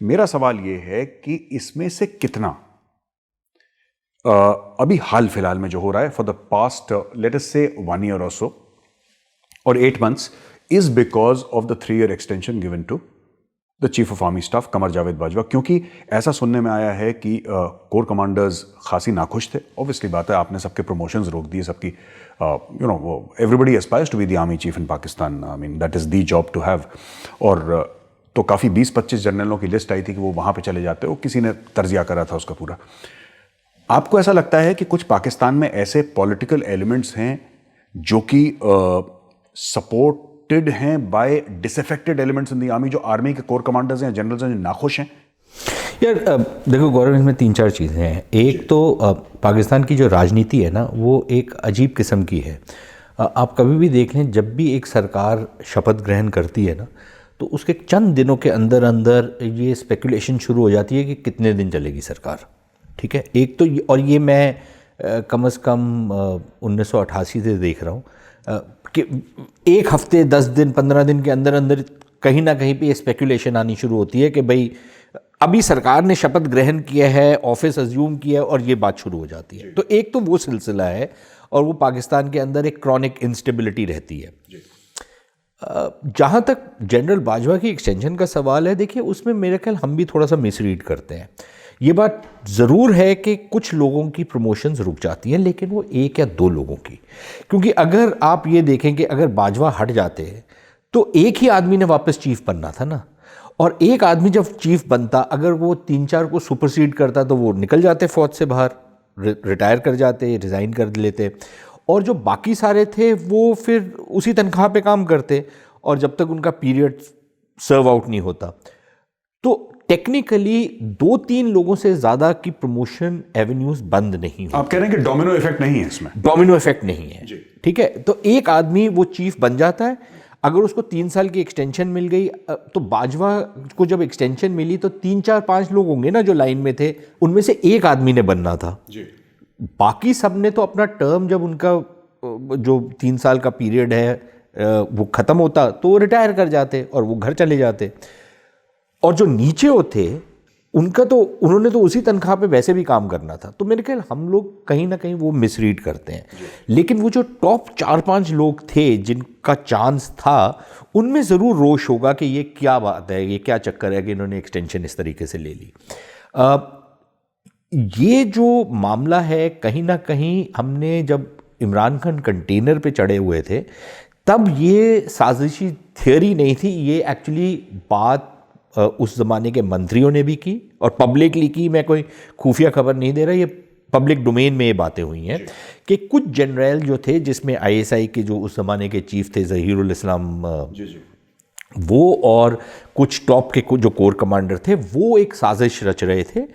A: मेरा सवाल ये है कि इसमें से कितना अभी हाल फिलहाल में जो हो रहा है for the past let us से 1 year or so और 8 months is because of the 3 year extension given to the chief of army staff Qamar Javed Bajwa, क्योंकि ऐसा सुनने में आया है कि कोर कमांडर्स खासी नाखुश थे। ऑब्वियसली बात है, आपने सबके प्रमोशंस रोक दिए, सबकी everybody aspires to be the army chief in Pakistan. I mean that is the job to have. और तो काफ़ी 20-25 जनरलों की लिस्ट आई थी कि वो वहाँ पे चले जाते हो, किसी ने तर्जिया करा था उसका पूरा। आपको ऐसा लगता है कि कुछ पाकिस्तान में ऐसे पॉलिटिकल एलिमेंट्स हैं जो कि सपोर्टेड हैं by disaffected elements in the army, जो आर्मी के कोर कमांडर्स हैं, जनरल्स हैं, जो नाखुश हैं?
B: यार देखो गौरव, इसमें 3-4 चीज़ें हैं। एक तो पाकिस्तान की जो राजनीति है ना, वो एक अजीब किस्म की है। आप कभी भी देख लें, जब भी एक सरकार शपथ ग्रहण करती है ना, तो उसके चंद दिनों के अंदर अंदर ये स्पेकुलेशन शुरू हो जाती है कि कितने दिन चलेगी सरकार। ठीक है, एक तो और ये मैं कम से कम 1988 से देख रहा हूँ कि एक हफ्ते, 10 दिन, 15 दिन के अंदर अंदर कहीं ना कहीं पे ये स्पेकुलेशन आनी शुरू होती है कि भाई अभी सरकार ने शपथ ग्रहण किया है, ऑफिस अज्यूम किया है, और ये बात शुरू हो जाती है। तो एक तो वो सिलसिला है, और वो पाकिस्तान के अंदर एक क्रॉनिक इंस्टेबिलिटी रहती है। जहाँ तक जनरल बाजवा की एक्सटेंशन का सवाल है, देखिए उसमें मेरे ख्याल हम भी थोड़ा सा मिसरीड करते हैं। ये बात ज़रूर है कि कुछ लोगों की प्रमोशंस रुक जाती हैं, लेकिन वो 1 या 2 लोगों की। क्योंकि अगर आप ये देखें कि अगर बाजवा हट जाते तो एक ही आदमी ने वापस चीफ बनना था ना, और एक आदमी जब चीफ बनता, अगर वो 3-4 को सुपरसीड करता तो वो निकल जाते फौज से बाहर, रिटायर कर जाते, रिज़ाइन कर लेते, और जो बाकी सारे थे वो फिर उसी तनख्वाह पे काम करते, और जब तक उनका पीरियड सर्व आउट नहीं होता। तो टेक्निकली 2-3 लोगों से ज़्यादा की प्रमोशन एवेन्यूज बंद नहीं होती।
A: आप कह रहे हैं कि डोमिनो इफेक्ट नहीं है इसमें?
B: डोमिनो इफेक्ट नहीं है, ठीक है। तो एक आदमी वो चीफ बन जाता है, अगर उसको 3 साल की एक्सटेंशन मिल गई, तो बाजवा को जब एक्सटेंशन मिली तो 3-4-5 लोग होंगे ना जो लाइन में थे, उनमें से एक आदमी ने बनना था जी। बाकी सब ने तो अपना टर्म, जब उनका जो 3 साल का पीरियड है वो ख़त्म होता तो रिटायर कर जाते और वो घर चले जाते। और जो नीचे थे उनका तो, उन्होंने तो उसी तनख्वाह पे वैसे भी काम करना था। तो मेरे ख्याल हम लोग कहीं ना कहीं वो मिसरीड करते हैं। लेकिन वो जो टॉप 4-5 लोग थे जिनका चांस था, उनमें ज़रूर रोष होगा कि ये क्या बात है, ये क्या चक्कर है कि इन्होंने एक्सटेंशन इस तरीके से ले ली। ये जो मामला है, कहीं ना कहीं हमने जब इमरान खान कंटेनर पे चढ़े हुए थे तब ये साजिशी थियरी नहीं थी, ये एक्चुअली बात उस ज़माने के मंत्रियों ने भी की और पब्लिकली की। मैं कोई खुफिया खबर नहीं दे रहा, ये पब्लिक डोमेन में ये बातें हुई हैं कि कुछ जनरल जो थे, जिसमें आईएसआई के जो उस ज़माने के चीफ थे ज़हीरुल इस्लाम, वो और कुछ टॉप के कुछ जो कोर कमांडर थे, वो एक साजिश रच रहे थे।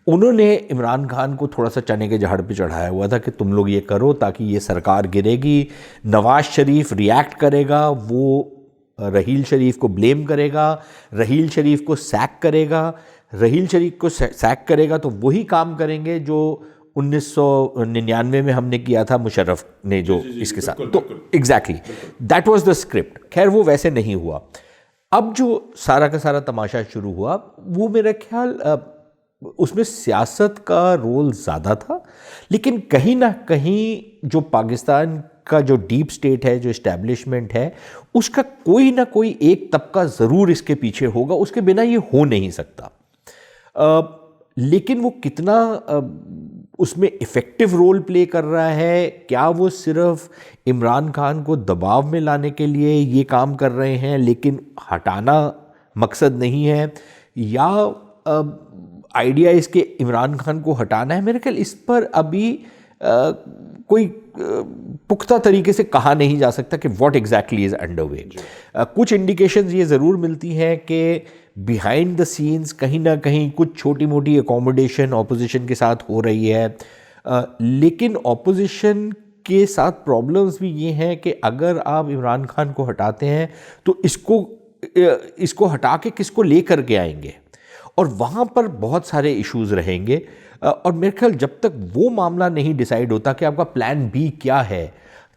B: उन्होंने इमरान खान को थोड़ा सा चने के झाड़ पे चढ़ाया हुआ था कि तुम लोग ये करो ताकि ये सरकार गिरेगी, नवाज शरीफ रिएक्ट करेगा, वो रहील शरीफ को ब्लेम करेगा, रहील शरीफ को सैक करेगा, रहील शरीफ को सैक करेगा तो वही काम करेंगे जो 1999 में हमने किया था मुशर्रफ ने जो इसके साथ। तो exactly that was the script. खैर वो वैसे नहीं हुआ। अब जो सारा का सारा तमाशा शुरू हुआ, वो मेरा ख्याल उसमें सियासत का रोल ज़्यादा था, लेकिन कहीं ना कहीं जो पाकिस्तान का जो डीप स्टेट है, जो इस्टेब्लिशमेंट है, उसका कोई ना कोई एक तबका ज़रूर इसके पीछे होगा, उसके बिना ये हो नहीं सकता। लेकिन वो कितना उसमें इफ़ेक्टिव रोल प्ले कर रहा है, क्या वो सिर्फ इमरान खान को दबाव में लाने के लिए ये काम कर रहे हैं लेकिन हटाना मकसद नहीं है, या आइडिया इसके इमरान खान को हटाना है, मेरे ख्याल इस पर अभी कोई पुख्ता तरीके से कहा नहीं जा सकता कि what exactly is under way. कुछ इंडिकेशंस ये ज़रूर मिलती हैं कि बिहाइंड द सीन्स कहीं ना कहीं कुछ छोटी मोटी अकोमोडेशन ऑपोजिशन के साथ हो रही है। लेकिन ऑपोजिशन के साथ प्रॉब्लम्स भी ये हैं कि अगर आप इमरान खान को हटाते हैं तो इसको हटा के किसको लेकर के आएंगे, और वहाँ पर बहुत सारे इश्यूज रहेंगे। और मेरे ख्याल जब तक वो मामला नहीं डिसाइड होता कि आपका प्लान बी क्या है,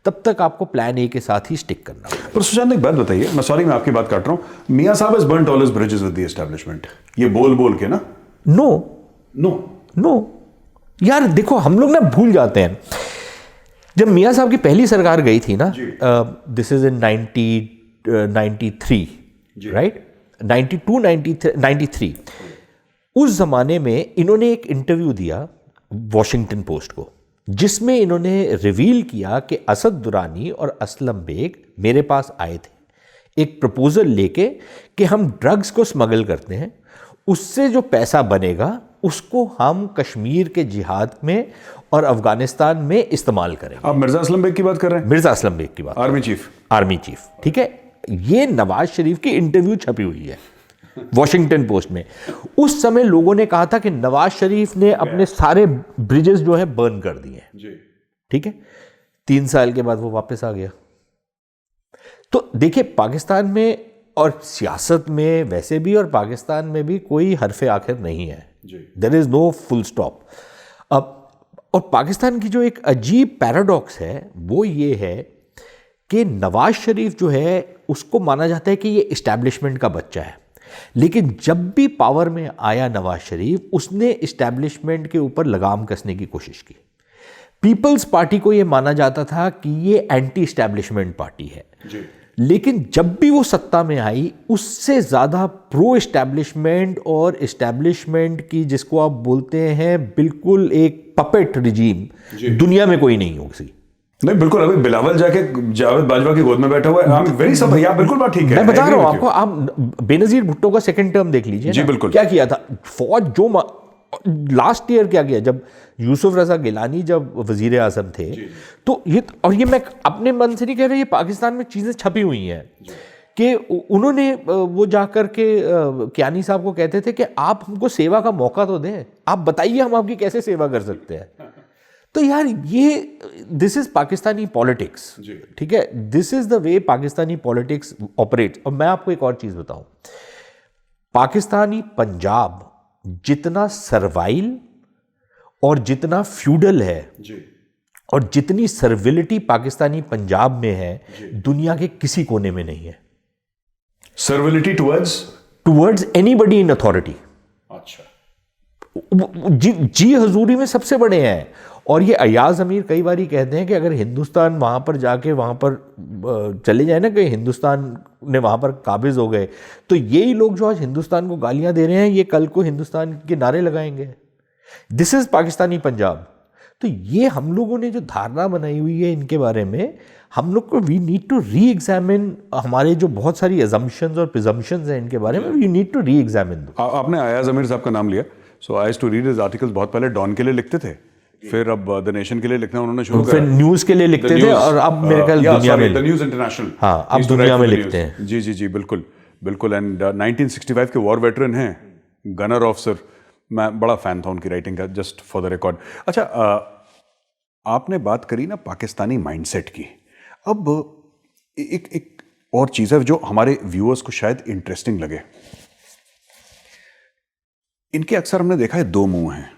B: तब तक आपको प्लान ए के साथ ही स्टिक करना होगा।
A: पर सुशांत, एक बात बताइए, मैं आपकी बात काट रहा हूं, मियां साहब has burned all his bridges with the establishment, ये बोल के ना।
B: नो
A: नो
B: नो यार देखो, हम लोग ना भूल जाते हैं, जब मियां साहब की पहली सरकार गई थी ना, दिस इज इन 1993, राइट, 93, उस जमाने में इन्होंने एक इंटरव्यू दिया वॉशिंगटन पोस्ट को, जिसमें इन्होंने रिवील किया कि असद दुरानी और असलम बेग मेरे पास आए थे एक प्रपोजल लेके कि हम ड्रग्स को स्मगल करते हैं, उससे जो पैसा बनेगा उसको हम कश्मीर के जिहाद में और अफगानिस्तान में इस्तेमाल करें।
A: आप मिर्जा असलम बेग की बात कर रहे हैं?
B: मिर्जा असलम बेग की बात, आर्मी चीफ, ठीक है। ये नवाज शरीफ की इंटरव्यू छपी हुई है वॉशिंगटन पोस्ट में। उस समय लोगों ने कहा था कि नवाज शरीफ ने अपने सारे ब्रिजेस जो है बर्न कर दिए, ठीक है। 3 साल के बाद वो वापस आ गया। तो देखिए, पाकिस्तान में और सियासत में वैसे भी और पाकिस्तान में भी कोई हरफे आखिर नहीं है, there is no full stop. अब और पाकिस्तान की जो एक अजीब पैराडॉक्स है वो ये है कि नवाज शरीफ जो है उसको माना जाता है कि ये इस्टेब्लिशमेंट का बच्चा है, लेकिन जब भी पावर में आया नवाज शरीफ, उसने इस्टेब्लिशमेंट के ऊपर लगाम कसने की कोशिश की। पीपल्स पार्टी को यह माना जाता था कि ये एंटी इस्टेब्लिशमेंट पार्टी है, लेकिन जब भी वो सत्ता में आई, उससे ज़्यादा प्रो इस्टेब्लिशमेंट और इस्टेब्लिशमेंट की, जिसको आप बोलते हैं बिल्कुल एक पपेट रिजीम, दुनिया में कोई नहीं होगी।
A: नहीं, बिल्कुल। अभी बिलावल जाके जावेद बाजवा की गोद में बैठा हुआ है। आई एम वेरी सॉरी, आप बिल्कुल बात ठीक है।
B: मैं बता रहा हूं आपको, आप बेनजीर भुट्टो का सेकंड टर्म देख लीजिए।
A: जी बिल्कुल।
B: क्या किया था फौज, जो लास्ट ईयर क्या किया, जब यूसुफ रजा गिलानी जब वजीर आजम थे, तो ये मैं अपने मन से नहीं कह रहा, ये पाकिस्तान में चीजें छपी हुई हैं कि उन्होंने वो जाकर के कियानी साहब को कहते थे कि आप हमको सेवा का मौका तो दें, आप बताइए हम आपकी कैसे सेवा कर सकते हैं। तो यार ये दिस इज पाकिस्तानी पॉलिटिक्स, ठीक है, this is the way Pakistani politics operates. और मैं आपको एक और चीज बताऊं, पाकिस्तानी पंजाब जितना सर्वाइल और जितना फ्यूडल है और जितनी सर्विलिटी पाकिस्तानी पंजाब में है, दुनिया के किसी कोने में नहीं है।
A: Servility
B: towards anybody in authority.
A: अच्छा।
B: जी हजूरी में सबसे बड़े हैं। और ये अयाज अमीर कई बार कहते हैं कि अगर हिंदुस्तान वहाँ पर जाके वहाँ पर चले जाए ना, कि हिंदुस्तान ने वहाँ पर काबिज हो गए, तो यही लोग जो आज हिंदुस्तान को गालियाँ दे रहे हैं, ये कल को हिंदुस्तान के नारे लगाएंगे। This is Pakistani Punjab. तो ये हम लोगों ने जो धारणा बनाई हुई है इनके बारे में, हम लोग को we need to reexamine हमारे जो बहुत सारी अजम्पशंस और प्रिजम्पशंस हैं इनके बारे में, we need to reexamine.
A: आपने अयाज अमीर साहब का नाम लिया, so I used to read his articles. बहुत पहले डॉन के लिए लिखते थे, फिर अब द नेशन के लिए लिखना उन्होंने शुरू किया,
B: फिर न्यूज़ के लिए लिखते थे, और अब मेरे ख्याल दुनिया में,
A: द न्यूज़ इंटरनेशनल,
B: हाँ, अब दुनिया में लिखते हैं।
A: जी जी जी, बिल्कुल बिल्कुल। एंड 1965 के वॉर वेटरन हैं, गनर ऑफिसर। मैं बड़ा फैन था उनकी राइटिंग का, जस्ट फॉर द रिकॉर्ड। अच्छा, आपने बात करी ना पाकिस्तानी माइंडसेट की। अब एक और चीज़ है जो हमारे व्यूअर्स को शायद इंटरेस्टिंग लगे। इनके अक्सर हमने देखा है 2 मुंह हैं,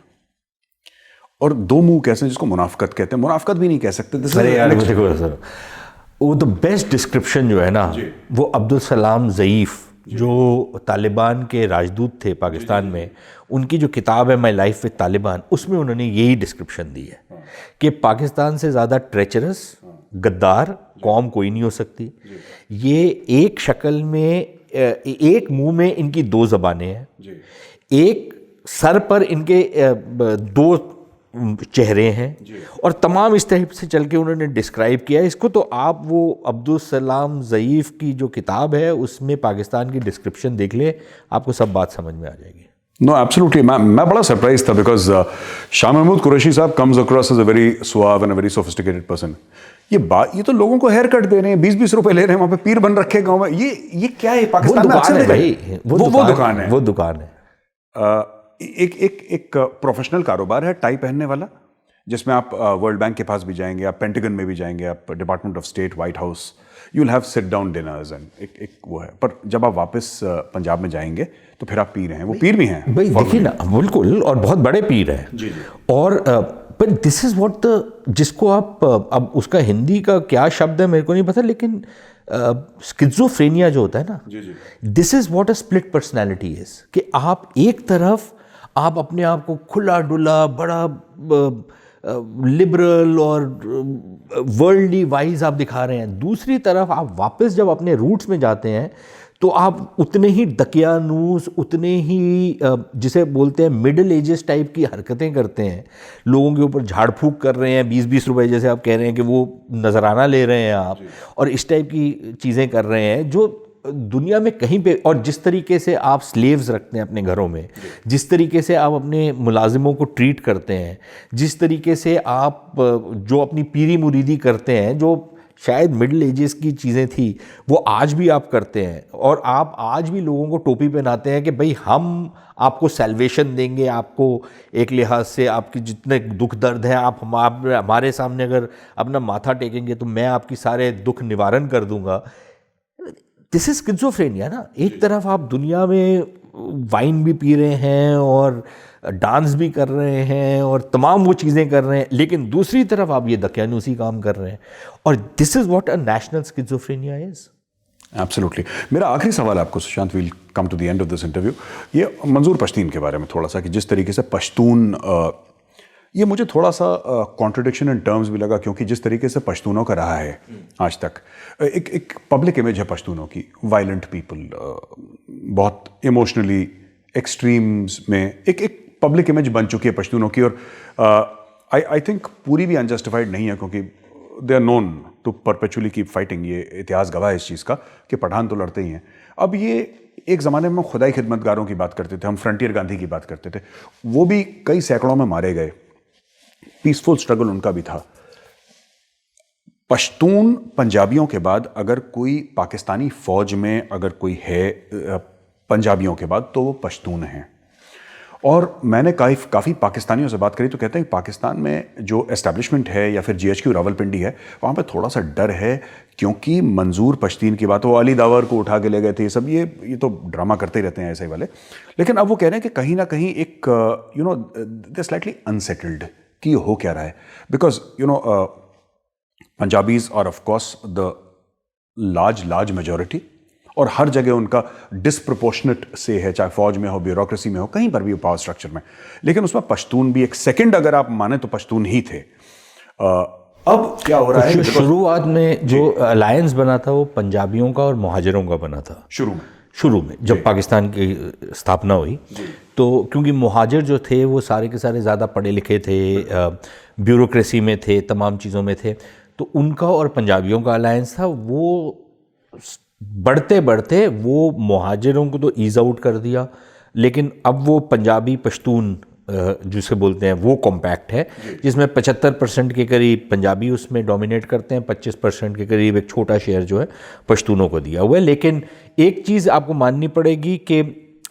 A: और 2 मुंह कैसे, जिसको मुनाफकत कहते हैं, मुनाफकत भी नहीं कह सकते।
B: अरे यार देखो सर, वो द बेस्ट डिस्क्रिप्शन जो है ना, वो अब्दुल सलाम ज़ईफ़ जो तालिबान के राजदूत थे पाकिस्तान में, उनकी जो किताब है माई लाइफ विद तालिबान, उसमें उन्होंने यही डिस्क्रिप्शन दी है कि पाकिस्तान से ज़्यादा ट्रेचरस, गद्दार कौम कोई नहीं हो सकती। ये एक शक्ल में, एक मुंह में इनकी 2 ज़बानें हैं, एक सर पर इनके 2 चेहरे हैं, और तमाम इस तरह से चल के उन्होंने डिस्क्राइब किया इसको। तो आप वो अब्दुल सलाम ज़ईफ़ की जो किताब है उसमें पाकिस्तान की डिस्क्रिप्शन देख ले, आपको सब बात समझ में आ जाएगी।
A: No absolutely. मैं बड़ा सरप्राइज था, because Shah Mahmood Qureshi sahab comes across as a very suave and a very sophisticated person. ये तो लोगों को हेयर कट दे रहे हैं, 20-20 रुपए ले रहे हैं, वहां पे पीर बन रखे गांव में। ये क्या है? पाकिस्तान में
B: दुकान है भाई, वो दुकान है।
A: एक प्रोफेशनल कारोबार है, टाई पहनने वाला, जिसमें आप वर्ल्ड बैंक के पास भी जाएंगे, आप पेंटागन में भी जाएंगे, आप department of state, white house, you will have sit down dinners and एक वो है। पर जब आप वापस पंजाब में जाएंगे तो फिर आप पी रहे हैं, वो पीर भी हैं
B: भाई देखिए ना, बिल्कुल, और बहुत बड़े पीर हैं
A: जी।
B: और पर दिस इज व्हाट द, जिसको आप अब उसका हिंदी का क्या शब्द है मेरे को नहीं पता, लेकिन स्किज़ोफ्रेनिया जो होता है ना, this is what a split personality is, कि आप एक तरफ आप अपने आप को खुला डुला बड़ा लिबरल और वर्ल्डली वाइज आप दिखा रहे हैं, दूसरी तरफ आप वापस जब अपने रूट्स में जाते हैं तो आप उतने ही दकियानूस, उतने ही जिसे बोलते हैं मिडिल एजेस टाइप की हरकतें करते हैं, लोगों के ऊपर झाड़ फूक कर रहे हैं, 20-20 रुपए जैसे आप कह रहे हैं कि वो नजराना ले रहे हैं आप, और इस टाइप की चीज़ें कर रहे हैं जो दुनिया में कहीं पे, और जिस तरीके से आप स्लेव्स रखते हैं अपने घरों में, जिस तरीके से आप अपने मुलाजिमों को ट्रीट करते हैं, जिस तरीके से आप जो अपनी पीरी मुरीदी करते हैं, जो शायद मिडिल एजेस की चीज़ें थी वो आज भी आप करते हैं, और आप आज भी लोगों को टोपी पहनाते हैं कि भाई हम आपको सैल्वेशन देंगे, आपको एक लिहाज से आपके जितने दुख दर्द हैं आप हमारे सामने अगर अपना माथा टेकेंगे तो मैं आपकी सारे दुख निवारण कर दूंगा। दिस इज स्किज़ोफ्रेनिया ना, एक तरफ आप दुनिया में वाइन भी पी रहे हैं और डांस भी कर रहे हैं और तमाम वो चीज़ें कर रहे हैं, लेकिन दूसरी तरफ आप ये दकियानूसी काम कर रहे हैं, और this is what a national schizophrenia is.
A: Absolutely. मेरा आखिरी सवाल आपको Sushant, will come to the end of this interview, ये मंजूर पश्तीन के बारे में थोड़ा सा, कि जिस तरीके से पश्तून, ये मुझे थोड़ा सा कॉन्ट्रडिक्शन इन टर्म्स भी लगा, क्योंकि जिस तरीके से पश्तूनों का रहा है आज तक, एक पब्लिक इमेज है पश्तूनों की, वायलेंट पीपल, बहुत इमोशनली एक्सट्रीम्स में एक पब्लिक इमेज बन चुकी है पश्तूनों की, और आई थिंक पूरी भी अनजस्टिफाइड नहीं है, क्योंकि they are known to perpetually keep fighting. ये इतिहास गवाह है इस चीज़ का कि पठान तो लड़ते ही हैं। अब ये एक ज़माने में खुदाई खिदमतगारों की बात करते थे, हम फ्रंटियर गांधी की बात करते थे, वो भी कई सैकड़ों में मारे गए, पीसफुल स्ट्रगल उनका भी था। पश्तून पंजाबियों के बाद अगर कोई पाकिस्तानी फौज में अगर कोई है पंजाबियों के बाद, तो वो पश्तून हैं। और मैंने काफ़ी पाकिस्तानियों से बात करी तो कहते हैं कि पाकिस्तान में जो एस्टैब्लिशमेंट है या फिर GHQ रावलपिंडी है, वहाँ पे थोड़ा सा डर है, क्योंकि मंजूर पश्तीन की बात, वो अली दावर को उठा के ले गए थे, ये तो ड्रामा करते ही रहते हैं ऐसे वाले। लेकिन अब वो कह रहे हैं कि कहीं ना कहीं एक दे स्लाइटली अनसेटल्ड कि ये हो क्या रहा है, because Punjabis are of course the large majority, और हर जगह उनका डिस्प्रोपोर्शनेट से है, चाहे फौज में हो, ब्यूरोक्रेसी में हो, कहीं पर भी हो, पावर स्ट्रक्चर में। लेकिन उसमें पश्तून भी एक सेकंड अगर आप माने तो पश्तून ही थे। अब क्या हो रहा है,
B: शुरुआत में जो अलायंस बना था वो पंजाबियों का और मुहाजिरों का बना था शुरू में जब पाकिस्तान की स्थापना हुई, तो क्योंकि मुहाजिर जो थे वो सारे के सारे ज़्यादा पढ़े लिखे थे, ब्यूरोक्रेसी में थे, तमाम चीज़ों में थे, तो उनका और पंजाबियों का अलायंस था। वो बढ़ते बढ़ते वो मुहाजिरों को तो ईज आउट कर दिया, लेकिन अब वो पंजाबी पश्तून जिसे बोलते हैं वो कॉम्पैक्ट है, जिसमें 75% के करीब पंजाबी उसमें डोमिनेट करते हैं, 25% के करीब एक छोटा शेयर जो है पश्तूनों को दिया हुआ है। लेकिन एक चीज़ आपको माननी पड़ेगी कि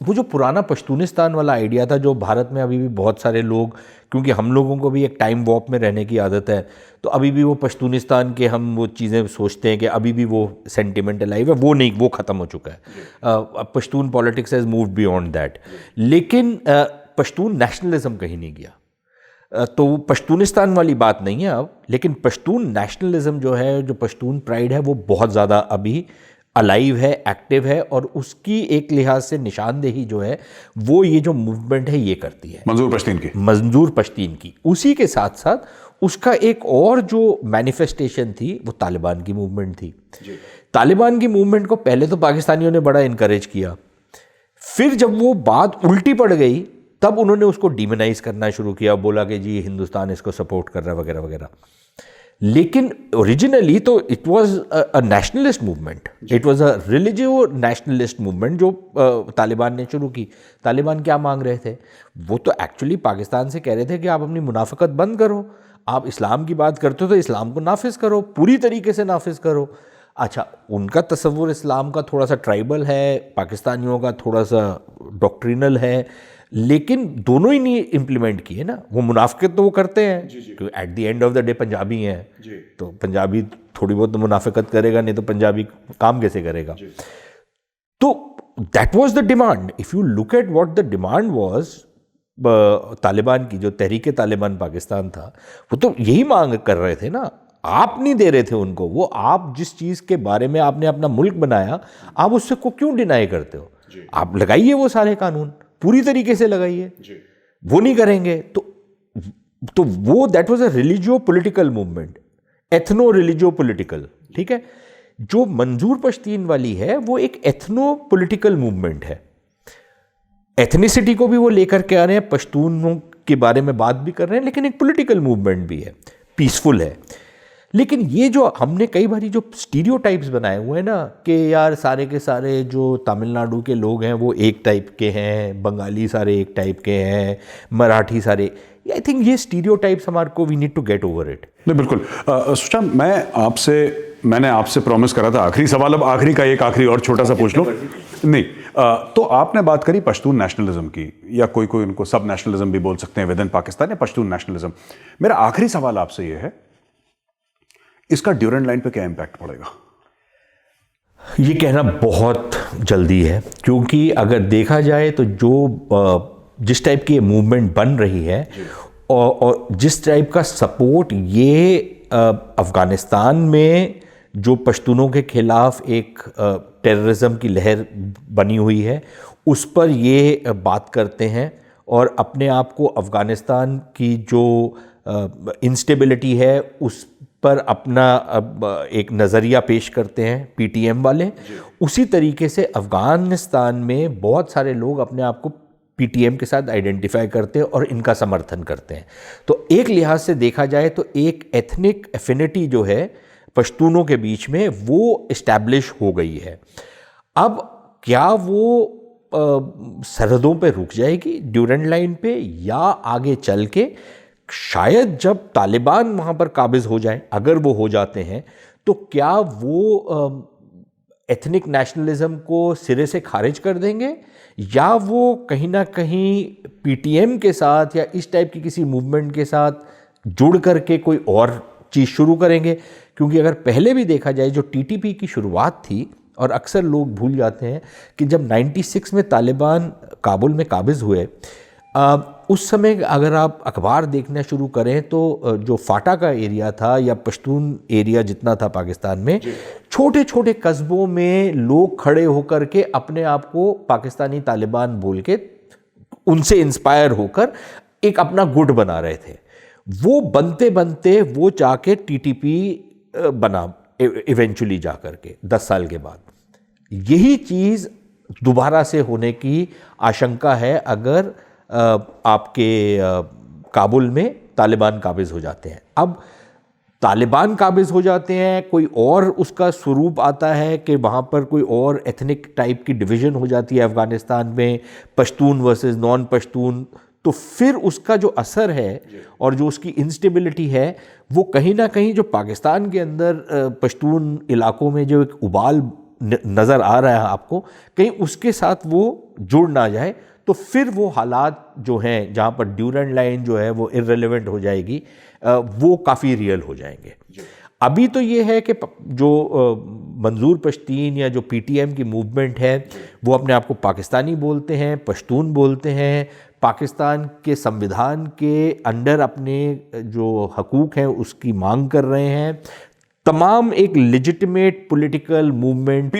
B: वो जो पुराना पश्तूनिस्तान वाला आइडिया था, जो भारत में अभी भी बहुत सारे लोग, क्योंकि हम लोगों को भी एक टाइम वॉप में रहने की आदत है, तो अभी भी वो पश्तूनिस्तान के हम वो चीज़ें सोचते हैं कि अभी भी वो सेंटिमेंट लाइव है, वो नहीं, वो ख़त्म हो चुका है। Pashtun politics has moved beyond that. लेकिन पश्तून नेशनलिज्म कहीं नहीं गया, तो पश्तूनिस्तान वाली बात नहीं है अब, लेकिन पश्तून नेशनलिज्म जो है, जो पश्तून प्राइड है, वो बहुत ज़्यादा अभी अलाइव है, एक्टिव है, और उसकी एक लिहाज से निशानदेही जो है वो ये जो मूवमेंट है ये करती है मंजूर पश्तीन की। उसी के साथ साथ उसका एक और जो मैनिफेस्टेशन थी वो तालिबान की मूवमेंट थी। तालिबान की मूवमेंट को पहले तो पाकिस्तानियों ने बड़ा इनकरेज किया, फिर जब वो बात उल्टी पड़ गई तब उन्होंने उसको डिमोनाइज करना शुरू किया, बोला कि जी हिंदुस्तान इसको सपोर्ट कर रहा है वगैरह वगैरह। लेकिन ओरिजिनली तो it was a nationalist movement, it was a religio nationalist movement जो तालिबान ने शुरू की। तालिबान क्या मांग रहे थे? वो तो एक्चुअली पाकिस्तान से कह रहे थे कि आप अपनी मुनाफिकत बंद करो, आप इस्लाम की बात करते हो तो इस्लाम को नाफिज करो, पूरी तरीके से नाफिज करो। अच्छा, उनका तस्वुर इस्लाम का थोड़ा सा ट्राइबल है, पाकिस्तानियों का थोड़ा सा डॉक्ट्रिनल है, लेकिन दोनों ही नहीं इम्प्लीमेंट किए ना। वो मुनाफिकत तो वो करते हैं, क्योंकि at the end of the day Punjabi हैं, तो पंजाबी थोड़ी बहुत तो मुनाफिकत करेगा, नहीं तो पंजाबी काम कैसे करेगा। तो that was the demand. If you look at what the demand was, Taliban की जो तहरीक तालिबान पाकिस्तान था, वो तो यही मांग कर रहे थे ना। आप नहीं दे रहे थे उनको वो, आप जिस चीज़ के बारे में आपने अपना मुल्क बनाया, आप उससे को क्यों डिनाई करते हो? आप लगाइए वो सारे कानून, पूरी तरीके से लगाइए। वो नहीं करेंगे तो वो that was a religio political movement, ethno religio political, ठीक है। जो मंजूर पश्तीन वाली है वो एक एथनो पॉलिटिकल मूवमेंट है। एथनिसिटी को भी वो लेकर के आ रहे हैं, पश्तूनों के बारे में बात भी कर रहे हैं, लेकिन एक पॉलिटिकल मूवमेंट भी है, पीसफुल है। लेकिन ये जो हमने कई बार जो स्टीरियोटाइप्स बनाए हुए हैं ना, कि यार सारे के सारे जो तमिलनाडु के लोग हैं वो एक टाइप के हैं, बंगाली सारे एक टाइप के हैं, मराठी सारे, आई थिंक ये स्टीरियोटाइप्स हमारे को we need to get over it.
A: नहीं, बिल्कुल। सुषमा, मैंने आपसे प्रॉमिस करा था आखिरी सवाल, अब आखिरी का एक आखिरी और छोटा सा पूछ लो। नहीं, तो आपने बात करी पश्तून नेशनलिज्म की, या कोई उनको सब नेशनलिज्म भी बोल सकते हैं विद इन पाकिस्तान, या पश्तून नेशनलिज्म। मेरा आखिरी सवाल आपसे ये है, इसका ड्यूरेंट लाइन पे क्या इंपैक्ट पड़ेगा?
B: ये कहना बहुत जल्दी है, क्योंकि अगर देखा जाए तो जिस टाइप की मूवमेंट बन रही है और जिस टाइप का सपोर्ट ये अफ़गानिस्तान में जो पश्तूनों के खिलाफ एक टेररिज्म की लहर बनी हुई है, उस पर ये बात करते हैं और अपने आप को अफ़गानिस्तान की जो इंस्टेबिलिटी है उस पर अपना एक नज़रिया पेश करते हैं पीटीएम वाले। उसी तरीके से अफ़गानिस्तान में बहुत सारे लोग अपने आप को पीटीएम के साथ आइडेंटिफाई करते हैं और इनका समर्थन करते हैं। तो एक लिहाज से देखा जाए तो एक एथनिक एफिनिटी जो है पश्तूनों के बीच में वो इस्टेब्लिश हो गई है। अब क्या वो सरहदों पे रुक जाएगी ड्यूरेंट लाइन पे, या आगे चल के शायद जब तालिबान वहाँ पर काबिज हो जाए, अगर वो हो जाते हैं, तो क्या वो एथनिक नेशनलिज्म को सिरे से खारिज कर देंगे, या वो कहीं ना कहीं पीटीएम के साथ या इस टाइप की किसी मूवमेंट के साथ जुड़ करके कोई और चीज़ शुरू करेंगे? क्योंकि अगर पहले भी देखा जाए जो टीटीपी की शुरुआत थी, और अक्सर लोग भूल जाते हैं कि जब 96 में तालिबान काबुल में काबिज हुए, उस समय अगर आप अखबार देखना शुरू करें तो जो फाटा का एरिया था या पश्तून एरिया जितना था पाकिस्तान में, छोटे छोटे कस्बों में लोग खड़े होकर के अपने आप को पाकिस्तानी तालिबान बोल के उनसे इंस्पायर होकर एक अपना गुट बना रहे थे। वो बनते बनते वो जाके टीटीपी बना इवेंचुअली जा करके 10 साल के बाद। यही चीज़ दोबारा से होने की आशंका है अगर आपके काबुल में तालिबान काबिज हो जाते हैं। अब तालिबान काबिज हो जाते हैं, कोई और उसका स्वरूप आता है कि वहाँ पर कोई और एथनिक टाइप की डिवीज़न हो जाती है अफ़गानिस्तान में, पश्तून वर्सेस नॉन पश्तून, तो फिर उसका जो असर है और जो उसकी इंस्टेबिलिटी है वो कहीं ना कहीं जो पाकिस्तान के अंदर पश्तून इलाकों में जो एक उबाल नज़र आ रहा है आपको, कहीं उसके साथ वो जुड़ ना जाए, तो फिर वो हालात जो हैं जहाँ पर ड्यूरेंट लाइन जो है वो इर्रेलेवेंट हो जाएगी, वो काफ़ी रियल हो जाएंगे। अभी तो ये है कि जो मंजूर पश्तीन या जो पीटीएम की मूवमेंट है वो अपने आप को पाकिस्तानी बोलते हैं, पश्तून बोलते हैं, पाकिस्तान के संविधान के अंडर अपने जो हकूक़ हैं उसकी मांग कर रहे हैं। तमाम एक legitimate political movement,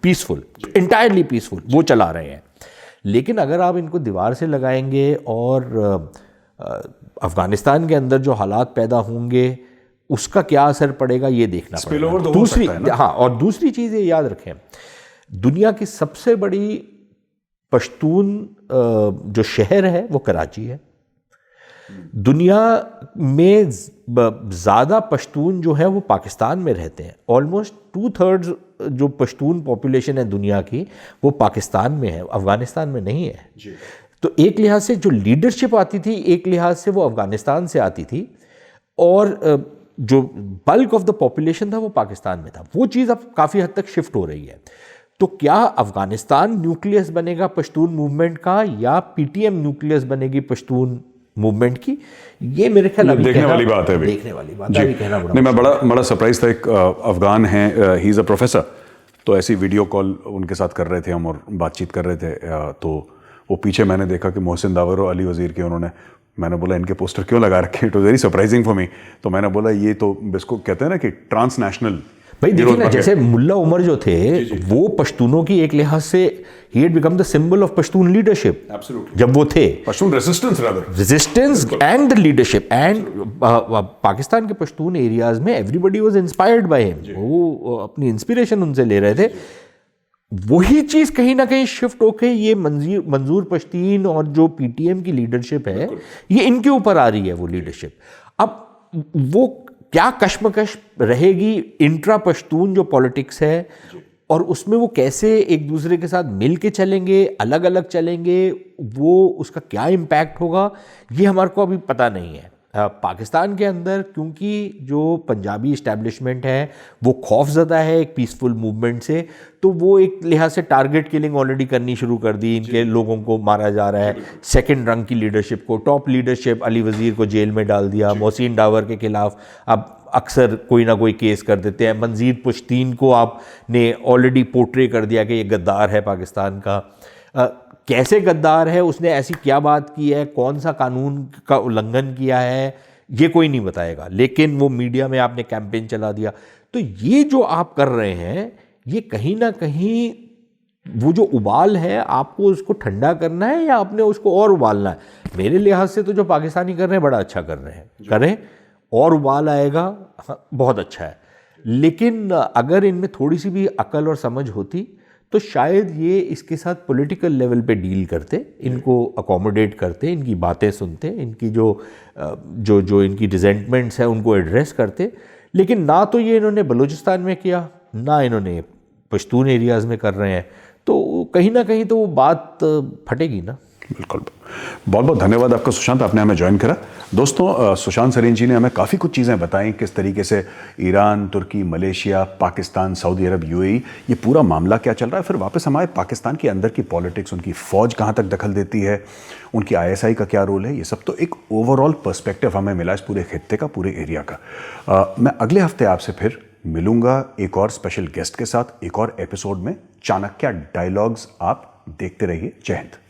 B: peaceful entirely peaceful वो चला रहे हैं। लेकिन अगर आप इनको दीवार से लगाएंगे और अफ़गानिस्तान के अंदर जो हालात पैदा होंगे उसका क्या असर पड़ेगा ये देखना पड़ेगा। और दूसरी चीज़ ये याद रखें, दुनिया की सबसे बड़ी पश्तून जो शहर है वो कराची है। दुनिया में ज़्यादा पश्तून जो है वो पाकिस्तान में रहते हैं। ऑलमोस्ट 2/3 जो पश्तून पॉपुलेशन है दुनिया की वो पाकिस्तान में है, अफ़गानिस्तान में नहीं है जी। तो एक लिहाज से जो लीडरशिप आती थी, एक लिहाज से वो अफ़गानिस्तान से आती थी, और जो बल्क ऑफ द पॉपुलेशन था वो पाकिस्तान में था। वो चीज़ अब काफ़ी हद तक शिफ्ट हो रही है। तो क्या अफगानिस्तान न्यूक्लियस बनेगा पश्तून मूवमेंट का या पीटीएम न्यूक्लियस बनेगी पश्तून मूवमेंट की? ये मेरे ख्याल अभी
A: देखने वाली बात है अभी।
B: देखने वाली बात है, अभी कहना बड़ा
A: नहीं, मैं बड़ा सरप्राइज था। एक अफगान हैं, ही इज़ अ प्रोफेसर, तो ऐसी वीडियो कॉल उनके साथ कर रहे थे हम और बातचीत कर रहे थे। तो वो पीछे मैंने देखा कि मोहसिन दावर और अली वज़ीर के उन्होंने, मैंने बोला इनके पोस्टर क्यों लगा रखे, it was very surprising for me. तो मैंने बोला ये तो इसको कहते हैं ना कि ट्रांसनेशनल।
B: भाई देखिए ना, जैसे मुल्ला उमर जो थे वो पश्तूनों की एक लिहाज से he had become the symbol of Pashtun leadership जब वो थे,
A: Pashtun
B: resistance and the leadership. And Pakistan के पश्तून एरियाज में everybody was inspired by him, वो अपनी इंस्पिरेशन उनसे ले रहे थे। वही चीज कहीं ना कहीं शिफ्ट होके ये मंजूर पश्तीन और जो पीटीएम की लीडरशिप है ये इनके ऊपर आ रही है वो लीडरशिप। अब वो क्या कश्मकश रहेगी इंट्रा पश्तून जो पॉलिटिक्स है, और उसमें वो कैसे एक दूसरे के साथ मिल के चलेंगे, अलग अलग चलेंगे, वो उसका क्या इम्पैक्ट होगा ये हमारे को अभी पता नहीं है। पाकिस्तान के अंदर क्योंकि जो पंजाबी इस्टेब्लिशमेंट है वो खौफजदा है एक पीसफुल मूवमेंट से, तो वो एक लिहाज से टारगेट किलिंग ऑलरेडी करनी शुरू कर दी, इनके लोगों को मारा जा रहा है, सेकंड रंग की लीडरशिप को, टॉप लीडरशिप अली वज़ीर को जेल में डाल दिया, मोहसिन डावर के खिलाफ अब अक्सर कोई ना कोई केस कर देते हैं, मंजीर पुश्तीन को आपने ऑलरेडी पोर्ट्रे कर दिया कि ये गद्दार है पाकिस्तान का। कैसे गद्दार है, उसने ऐसी क्या बात की है, कौन सा कानून का उल्लंघन किया है, ये कोई नहीं बताएगा, लेकिन वो मीडिया में आपने कैंपेन चला दिया। तो ये जो आप कर रहे हैं ये कहीं ना कहीं वो जो उबाल है आपको उसको ठंडा करना है या आपने उसको और उबालना है? मेरे लिहाज से तो जो पाकिस्तानी कर रहे हैं बड़ा अच्छा कर रहे हैं, करें और उबाल आएगा बहुत अच्छा है। लेकिन अगर इनमें थोड़ी सी भी अकल और समझ होती तो शायद ये इसके साथ पॉलिटिकल लेवल पे डील करते, इनको अकोमोडेट करते, इनकी बातें सुनते, इनकी जो इनकी रिजेंटमेंट्स है उनको एड्रेस करते। लेकिन ना तो ये इन्होंने बलूचिस्तान में किया, ना इन्होंने पश्तून एरियाज़ में कर रहे हैं, तो कहीं ना कहीं तो वो बात फटेगी ना।
A: बिल्कुल। बहुत बहुत धन्यवाद आपका सुशांत, आपने हमें ज्वाइन करा। दोस्तों, सुशांत सरीन जी ने हमें काफ़ी कुछ चीज़ें बताई, किस तरीके से ईरान, तुर्की, मलेशिया, पाकिस्तान, सऊदी अरब, यूएई, ये पूरा मामला क्या चल रहा है। फिर वापस हमारे पाकिस्तान के अंदर की पॉलिटिक्स, उनकी फ़ौज कहाँ तक दखल देती है, उनकी ISI का क्या रोल है, ये सब तो एक ओवरऑल पर्सपेक्टिव हमें मिला इस पूरे खित्ते का, पूरे एरिया का। मैं अगले हफ्ते आपसे फिर मिलूंगा एक और स्पेशल गेस्ट के साथ, एक और एपिसोड में चाणक्य डायलॉग्स। आप देखते रहिए। जय हिंद।